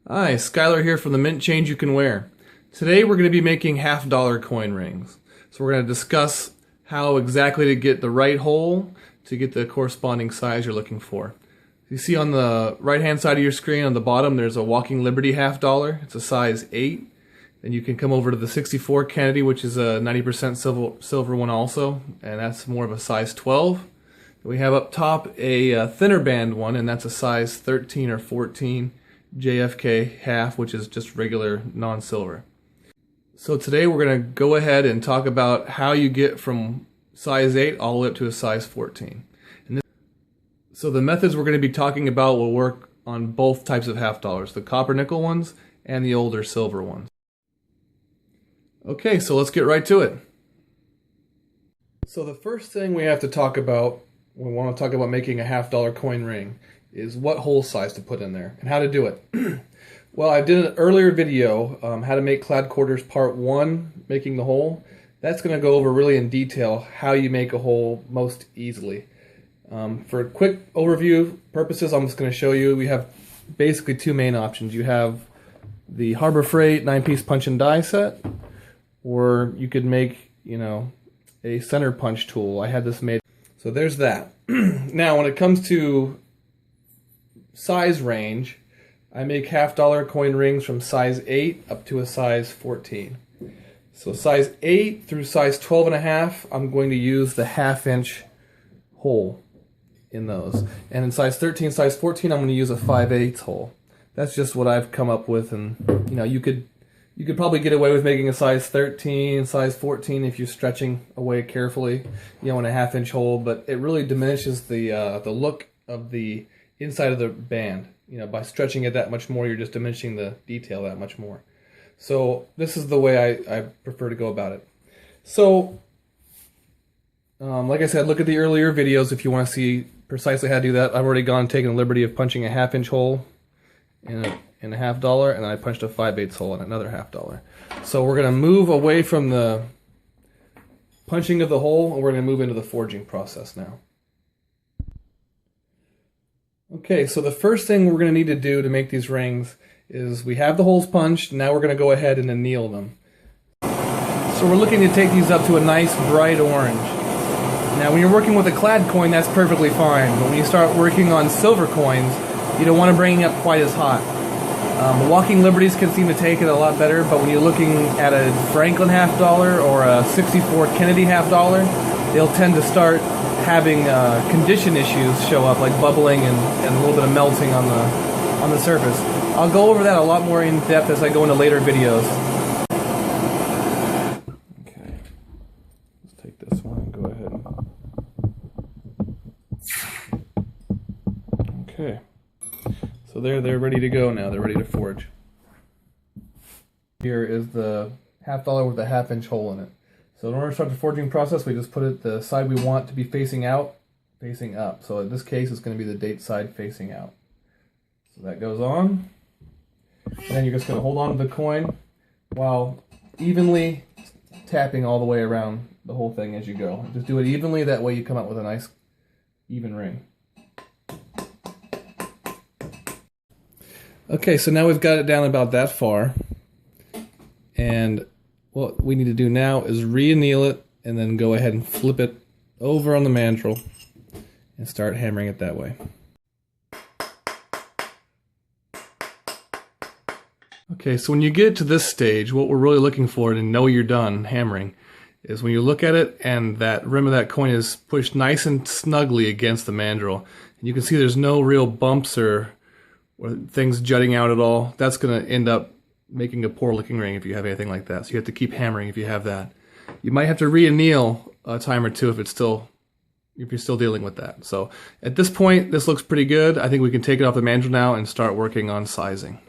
Hi, Skylar here from the Mint Change You Can Wear. Today we're going to be making $half coin rings. So we're going to discuss how exactly to get the right hole to get the corresponding size you're looking for. You see on the right hand side of your screen on the bottom there's a Walking Liberty $half. It's a size 8. Then you can come over to the 64 Kennedy, which is a 90% silver one also, and that's more of a size 12. We have up top a thinner band one, and that's a size 13 or 14 JFK half, which is just regular non-silver. So today we're going to go ahead and talk about how you get from size 8 all the way up to a size 14. So the methods we're going to be talking about will work on both types of $half, the copper nickel ones and the older silver ones. Okay, so let's get right to it. So the first thing we have to talk about when we want to talk about making a $half coin ring is what hole size to put in there and how to do it. Well, I did an earlier video, how to make clad quarters part 1, making the hole. That's going to go over really in detail how you make a hole most easily. For quick overview purposes, I'm just going to show you we have basically two main options. You have the Harbor Freight 9-piece punch and die set, or you could make, a center punch tool. I had this made. So there's that. Now, when it comes to size range, I make $half coin rings from size 8 up to a size 14. So size 8 through size 12.5, I'm going to use the 1/2-inch hole in those. And in size 13, size 14, I'm going to use a 5/8 hole. That's just what I've come up with, and you could probably get away with making a size 13, size 14 if you're stretching away carefully, in a 1/2-inch hole, but it really diminishes the look of the inside of the band. By stretching it that much more, you're just diminishing the detail that much more. So this is the way I prefer to go about it. So, like I said, look at the earlier videos if you want to see precisely how to do that. I've already gone and taken the liberty of punching a 1/2-inch hole in a $half, and then I punched a 5/8 hole in another $half. So we're going to move away from the punching of the hole, and we're going to move into the forging process now. Okay, so the first thing we're going to need to do to make these rings is we have the holes punched. Now we're going to go ahead and anneal them. So we're looking to take these up to a nice bright orange. Now when you're working with a clad coin, that's perfectly fine, but when you start working on silver coins, you don't want to bring it up quite as hot. The Walking Liberties can seem to take it a lot better, but when you're looking at a Franklin $half or a 64 Kennedy $half, they'll tend to start having condition issues show up, like bubbling and a little bit of melting on the surface. I'll go over that a lot more in depth as I go into later videos. Okay, let's take this one and go ahead. Okay, so they're ready to go now. They're ready to forge. Here is the $half with a 1/2-inch hole in it. So in order to start the forging process, we just put it the side we want to be facing out, facing up. So in this case, it's going to be the date side facing out. So that goes on. And then you're just going to hold on to the coin while evenly tapping all the way around the whole thing as you go. Just do it evenly, that way you come out with a nice even ring. Okay, so now we've got it down about that far. And what we need to do now is re-anneal it and then go ahead and flip it over on the mandrel and start hammering it that way. Okay, so when you get to this stage, what we're really looking for to know you're done hammering is when you look at it and that rim of that coin is pushed nice and snugly against the mandrel. And you can see there's no real bumps or things jutting out at all. That's going to end up making a poor looking ring if you have anything like that. So you have to keep hammering if you have that. You might have to re-anneal a time or two if you're still dealing with that. So at this point, this looks pretty good. I think we can take it off the mandrel now and start working on sizing.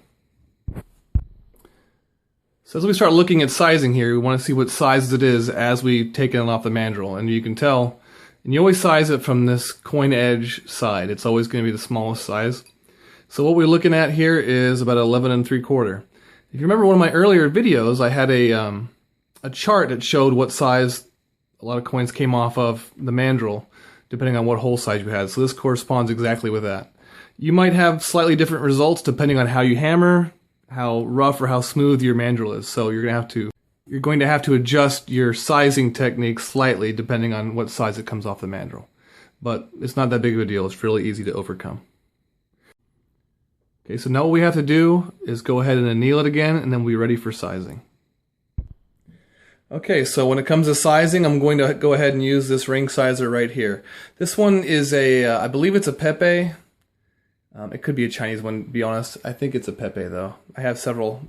So as we start looking at sizing here, we want to see what size it is as we take it off the mandrel. And you can tell, and you always size it from this coin edge side. It's always going to be the smallest size. So what we're looking at here is about 11 3/4. If you remember one of my earlier videos, I had a chart that showed what size a lot of coins came off of the mandrel, depending on what hole size you had. So this corresponds exactly with that. You might have slightly different results depending on how you hammer, how rough or how smooth your mandrel is. So you're going to have to adjust your sizing technique slightly depending on what size it comes off the mandrel. But it's not that big of a deal. It's really easy to overcome. Okay, so now what we have to do is go ahead and anneal it again, and then we'll be ready for sizing. Okay, so when it comes to sizing, I'm going to go ahead and use this ring sizer right here. This one is I believe it's a Pepe. It could be a Chinese one, to be honest. I think it's a Pepe though. I have several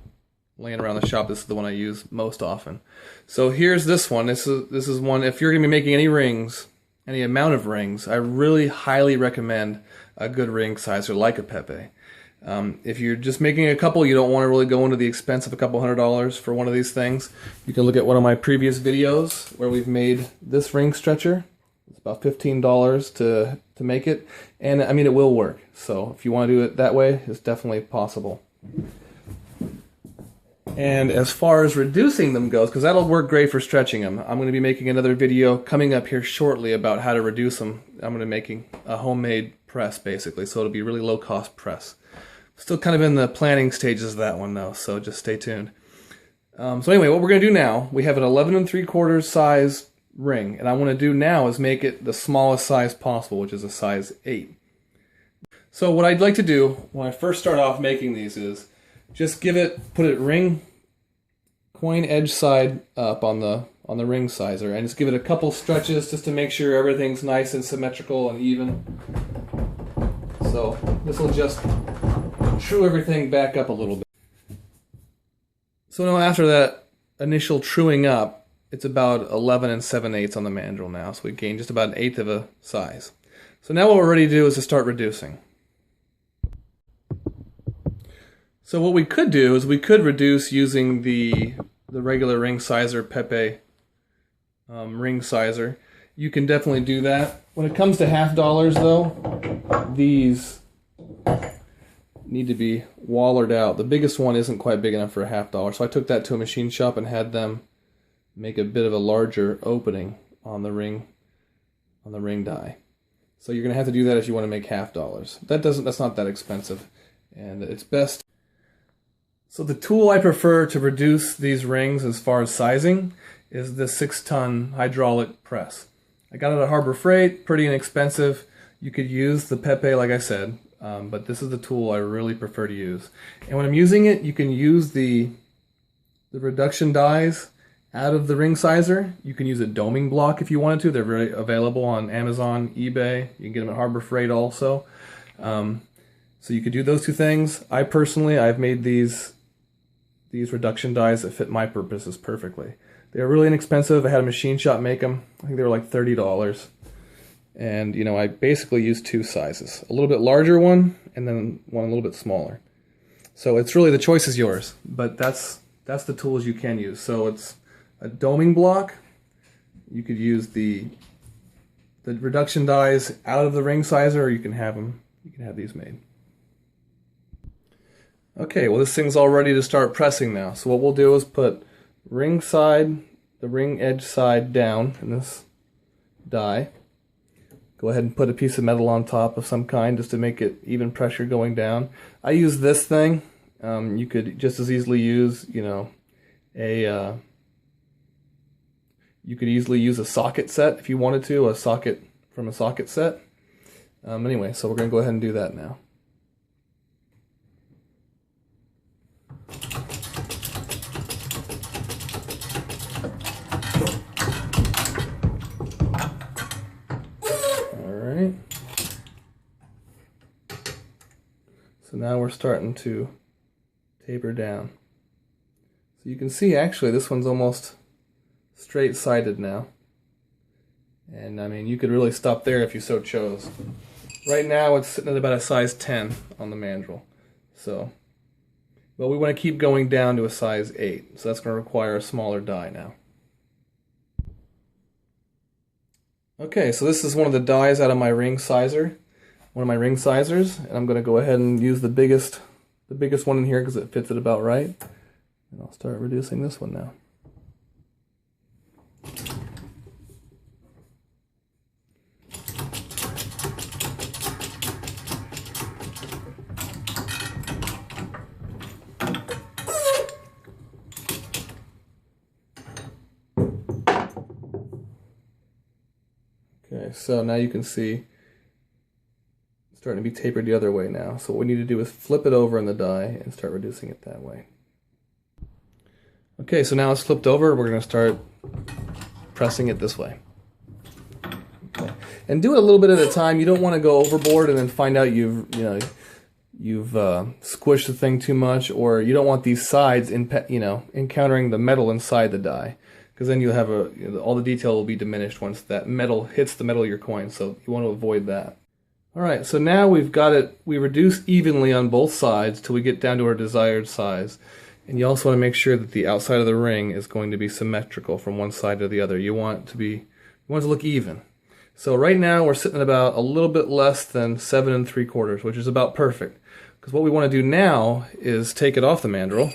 laying around the shop. This is the one I use most often. So here's this one. This is one, if you're going to be making any rings, any amount of rings, I really highly recommend a good ring sizer like a Pepe. If you're just making a couple, you don't want to really go into the expense of a couple $100 for one of these things. You can look at one of my previous videos where we've made this ring stretcher. It's about $15 to make it, and I mean it will work. So if you want to do it that way, it's definitely possible. And as far as reducing them goes, because that'll work great for stretching them, I'm going to be making another video coming up here shortly about how to reduce them. I'm going to be making a homemade press basically, so it'll be really low cost press. Still kind of in the planning stages of that one though, so just stay tuned. So anyway, what we're going to do now, we have an 11 3/4 size ring, and I want to do now is make it the smallest size possible, which is a size 8. So what I'd like to do when I first start off making these is just put it ring coin edge side up on the ring sizer, and just give it a couple stretches just to make sure everything's nice and symmetrical and even. So this will just true everything back up a little bit. So now after that initial truing up, it's about 11 7/8 on the mandrel now, so we gain just about 1/8 of a size. So now what we're ready to do is to start reducing. So what we could do is we could reduce using the regular ring sizer Pepe ring sizer. You can definitely do that. When it comes to $half though, these need to be wallered out. The biggest one isn't quite big enough for a $half, so I took that to a machine shop and had them make a bit of a larger opening on the ring die. So you're going to have to do that if you want to make $half. That's not that expensive, and it's best. So the tool I prefer to reduce these rings as far as sizing is the 6-ton hydraulic press. I got it at Harbor Freight, pretty inexpensive. You could use the Pepe like I said, but this is the tool I really prefer to use. And when I'm using it, you can use the reduction dies out of the ring sizer. You can use a doming block if you wanted to. They're very available on Amazon, eBay. You can get them at Harbor Freight also. So you could do those two things. I've made these reduction dies that fit my purposes perfectly. They're really inexpensive. I had a machine shop make them. I think they were like $30. And you know, I basically used two sizes. A little bit larger one and then one a little bit smaller. So it's really, the choice is yours, but that's the tools you can use. So it's a doming block. You could use the reduction dies out of the ring sizer, or you can have these made. Okay, well this thing's all ready to start pressing now. So what we'll do is put the ring edge side down in this die. Go ahead and put a piece of metal on top of some kind just to make it even pressure going down. I use this thing. You could just as easily use, you know, you could easily use a socket set if you wanted to, a socket from a socket set. Anyway, so we're going to go ahead and do that now. Alright. So now we're starting to taper down. So you can see actually this one's almost straight-sided now. And I mean, you could really stop there if you so chose. Right now it's sitting at about a size 10 on the mandrel. So, but we want to keep going down to a size 8. So that's going to require a smaller die now. Okay, so this is one of the dies out of my ring sizer. One of my ring sizers. And I'm going to go ahead and use the biggest one in here because it fits it about right. And I'll start reducing this one now. so. Now you can see it's starting to be tapered the other way now. So what we need to do is flip it over in the die and start reducing it that way. Okay, so now it's flipped over. We're going to start pressing it this way. Okay. And do it a little bit at a time. You don't want to go overboard and then find out you've squished the thing too much, or you don't want these sides encountering the metal inside the die, because then you'll have all the detail will be diminished once that metal hits the metal of your coin. So you want to avoid that. All right, so now we've got it. We reduce evenly on both sides till we get down to our desired size. And you also want to make sure that the outside of the ring is going to be symmetrical from one side to the other. You want it to look even. So right now we're sitting at about a little bit less than 7 3/4, which is about perfect. Because what we want to do now is take it off the mandrel,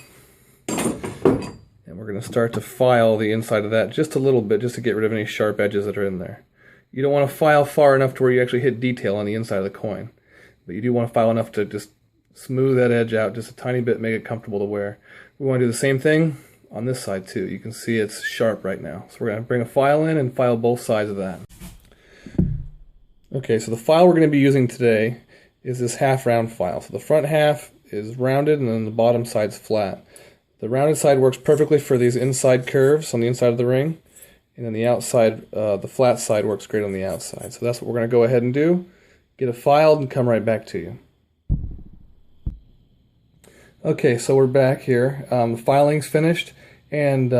and we're going to start to file the inside of that just a little bit, just to get rid of any sharp edges that are in there. You don't want to file far enough to where you actually hit detail on the inside of the coin, but you do want to file enough to just smooth that edge out just a tiny bit, make it comfortable to wear. We want to do the same thing on this side too. You can see it's sharp right now. So we're going to bring a file in and file both sides of that. Okay, so the file we're going to be using today is this half round file. So the front half is rounded and then the bottom side's flat. The rounded side works perfectly for these inside curves on the inside of the ring, and then the outside, the flat side works great on the outside. So that's what we're going to go ahead and do. Get it filed and come right back to you. Okay, so we're back here. The filing's finished, and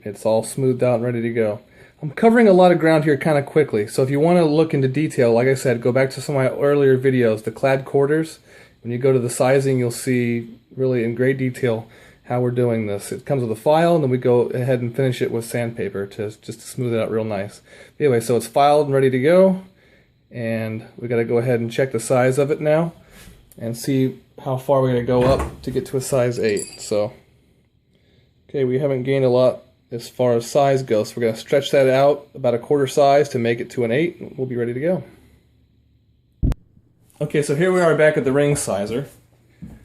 it's all smoothed out and ready to go. I'm covering a lot of ground here kind of quickly, so if you want to look into detail, like I said, go back to some of my earlier videos, the clad quarters. When you go to the sizing, you'll see really in great detail how we're doing this. It comes with a file, and then we go ahead and finish it with sandpaper just to smooth it out real nice. Anyway, so it's filed and ready to go, and we got to go ahead and check the size of it now and see how far we're going to go up to get to a size 8. So, okay, we haven't gained a lot as far as size goes, so we're going to stretch that out about a quarter size to make it to an 8, and we'll be ready to go. Okay, so here we are back at the ring sizer.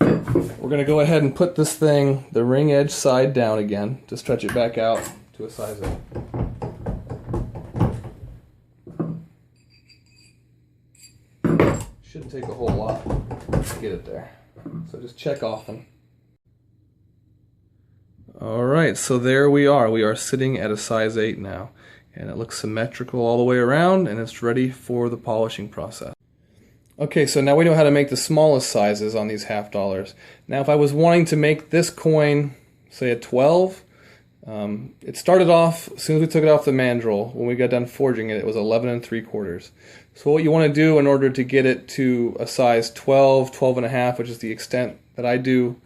We're going to go ahead and put this thing, the ring edge side down again, to stretch it back out to a size 8. Shouldn't take a whole lot to get it there, so just check often. Alright, so there we are. We are sitting at a size 8 now, and it looks symmetrical all the way around, and it's ready for the polishing process. Okay, so now we know how to make the smallest sizes on these half dollars. Now if I was wanting to make this coin, say a 12, it started off, as soon as we took it off the mandrel, when we got done forging it, it was 11 3/4. So what you want to do in order to get it to a size 12, 12 and a half, which is the extent that I do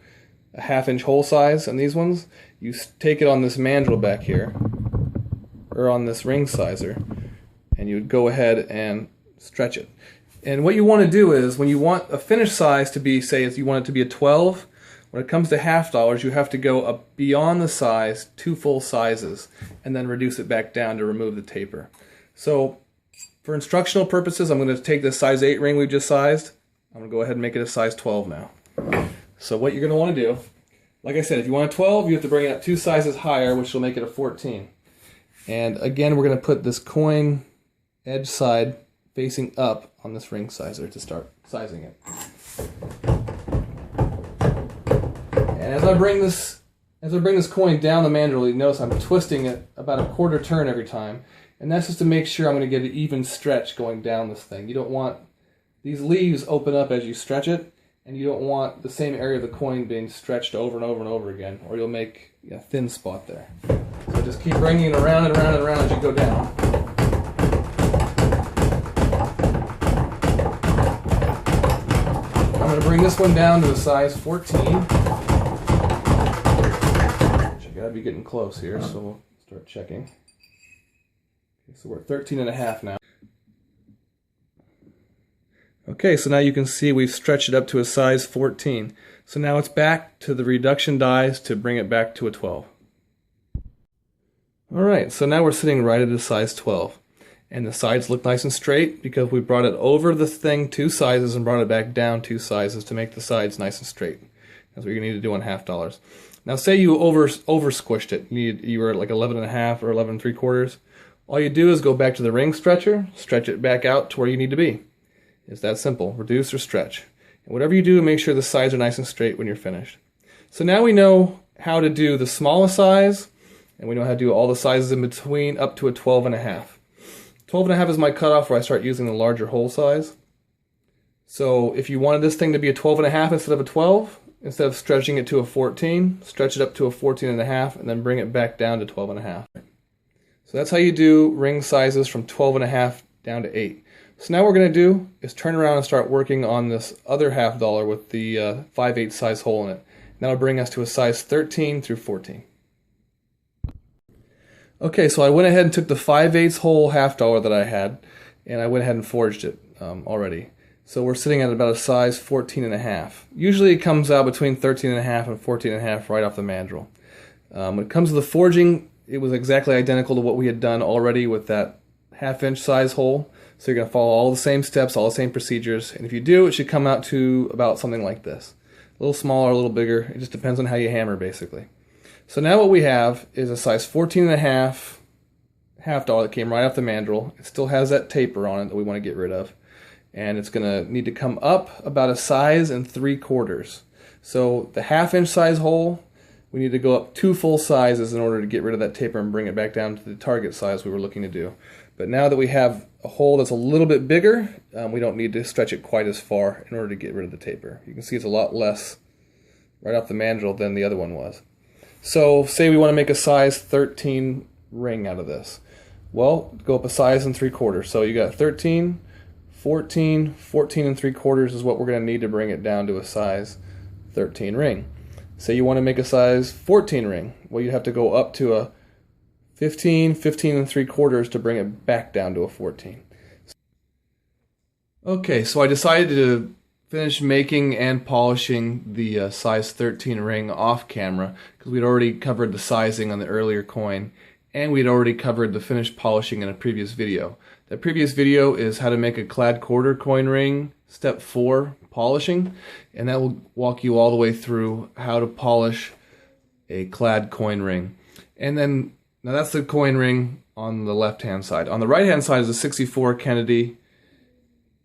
a 1/2 inch hole size on these ones, you take it on this mandrel back here, or on this ring sizer, and you would go ahead and stretch it. And what you want to do is, when you want a finished size to be, say if you want it to be a 12, when it comes to half dollars, you have to go up beyond the size 2 full sizes, and then reduce it back down to remove the taper. So for instructional purposes, I'm going to take this size 8 ring we just sized. I'm going to go ahead and make it a size 12 now. So what you're going to want to do, like I said, if you want a 12, you have to bring it up 2 sizes higher, which will make it a 14. And again, we're going to put this coin edge side facing up on this ring sizer to start sizing it. And as I bring this coin down the mandrel, you notice I'm twisting it about a quarter turn every time, and that's just to make sure I'm going to get an even stretch going down this thing. You don't want these leaves open up as you stretch it, and you don't want the same area of the coin being stretched over and over and over again, or you'll make a thin spot there. So just keep bringing it around and around and around as you go down. I'm going to bring this one down to a size 14. Which I got to be getting close here, so we'll start checking. Okay, so we're at 13 and a half now. Okay, so now you can see we've stretched it up to a size 14. So now it's back to the reduction dies to bring it back to a 12. Alright, so now we're sitting right at a size 12. And the sides look nice and straight because we brought it over the thing 2 sizes and brought it back down 2 sizes to make the sides nice and straight. That's what you're going to need to do on half dollars. Now say you over squished it. You were at like 11 and a half or 11 3/4. All you do is go back to the ring stretcher, stretch it back out to where you need to be. It's that simple, reduce or stretch. And whatever you do, make sure the sides are nice and straight when you're finished. So now we know how to do the smallest size, and we know how to do all the sizes in between up to a 12.5. 12.5 is my cutoff where I start using the larger hole size. So if you wanted this thing to be a 12.5 instead of a 12, instead of stretching it to a 14, stretch it up to a 14.5 and then bring it back down to 12.5. So that's how you do ring sizes from 12.5 down to 8. So now what we're going to do is turn around and start working on this other $half with the 5/8 size hole in it. That'll bring us to a size 13 through 14. Okay, so I went ahead and took the 5/8 hole $half that I had, and I went ahead and forged it already. So we're sitting at about a size 14.5. Usually it comes out between 13.5 and 14.5 right off the mandrel. When it comes to the forging, it was exactly identical to what we had done already with that 1/2 size hole. So you're going to follow all the same steps, all the same procedures, and if you do, it should come out to about something like this. A little smaller, a little bigger. It just depends on how you hammer, basically. So now what we have is a size 14.5 $half that came right off the mandrel. It still has that taper on it that we want to get rid of. And it's going to need to come up about a size and 3/4. So the 1/2 size hole, we need to go up 2 full sizes in order to get rid of that taper and bring it back down to the target size we were looking to do. But now that we have a hole that's a little bit bigger, we don't need to stretch it quite as far in order to get rid of the taper. You can see it's a lot less right off the mandrel than the other one was. So say we want to make a size 13 ring out of this. Well, go up a size and 3/4. So you got 13, 14, 14 and 3/4 is what we're going to need to bring it down to a size 13 ring. Say you want to make a size 14 ring. Well, you have to go up to a 15, 15 and 3/4 to bring it back down to a 14. Okay, so I decided to finish making and polishing the size 13 ring off camera because we'd already covered the sizing on the earlier coin and we'd already covered the finished polishing in a previous video. That previous video is how to make a clad quarter coin ring, step 4, polishing, and that will walk you all the way through how to polish a clad coin ring. And then now that's the coin ring on the left-hand side. On the right-hand side is a 64 Kennedy.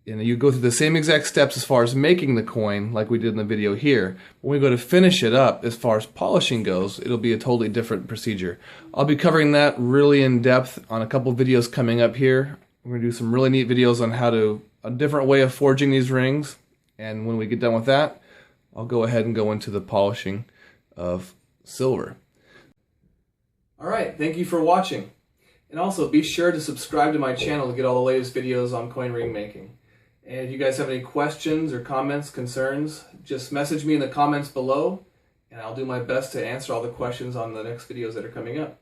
And you go through the same exact steps as far as making the coin like we did in the video here. When we go to finish it up, as far as polishing goes, it'll be a totally different procedure. I'll be covering that really in depth on a couple videos coming up here. We're going to do some really neat videos on a different way of forging these rings. And when we get done with that, I'll go ahead and go into the polishing of silver. Alright, thank you for watching. And also be sure to subscribe to my channel to get all the latest videos on coin ring making. And if you guys have any questions or comments, concerns, just message me in the comments below and I'll do my best to answer all the questions on the next videos that are coming up.